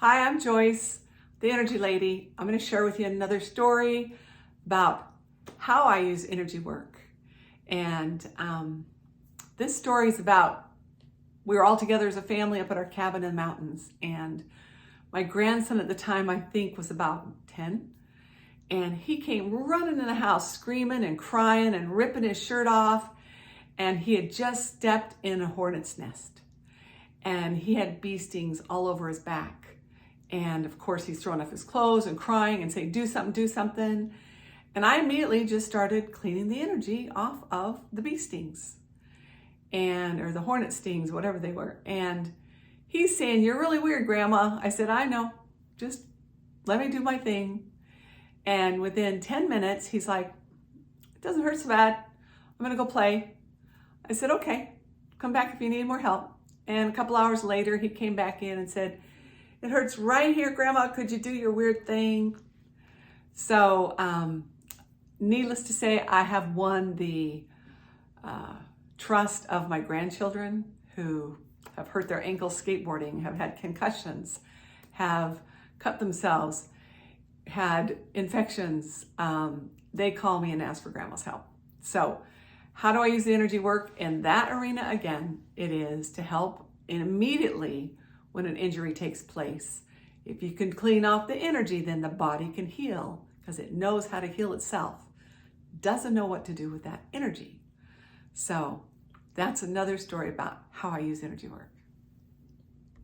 Hi, I'm Joyce, the Energy Lady. I'm going to share with you another story about how I use energy work. And this story is about, we were all together as a family up at our cabin in the mountains. And my grandson at the time, I think, was about 10. And he came running in the house, screaming and crying and ripping his shirt off. And he had just stepped in a hornet's nest. And he had bee stings all over his back. And of course, he's throwing off his clothes and crying and saying, do something, do something. And I immediately just started cleaning the energy off of the bee stings or the hornet stings, whatever they were. And he's saying, you're really weird, Grandma. I said, I know, just let me do my thing. And within 10 minutes, he's like, it doesn't hurt so bad. I'm gonna go play. I said, okay, come back if you need more help. And a couple hours later, he came back in and said, it hurts right here, Grandma. Could you do your weird thing? So, needless to say, I have won the trust of my grandchildren who have hurt their ankles skateboarding, have had concussions, have cut themselves, had infections. They call me and ask for Grandma's help. So, how do I use the energy work in that arena? Again, it is to help immediately when an injury takes place. If you can clean off the energy, then the body can heal because it knows how to heal itself. Doesn't know what to do with that energy. So that's another story about how I use energy work.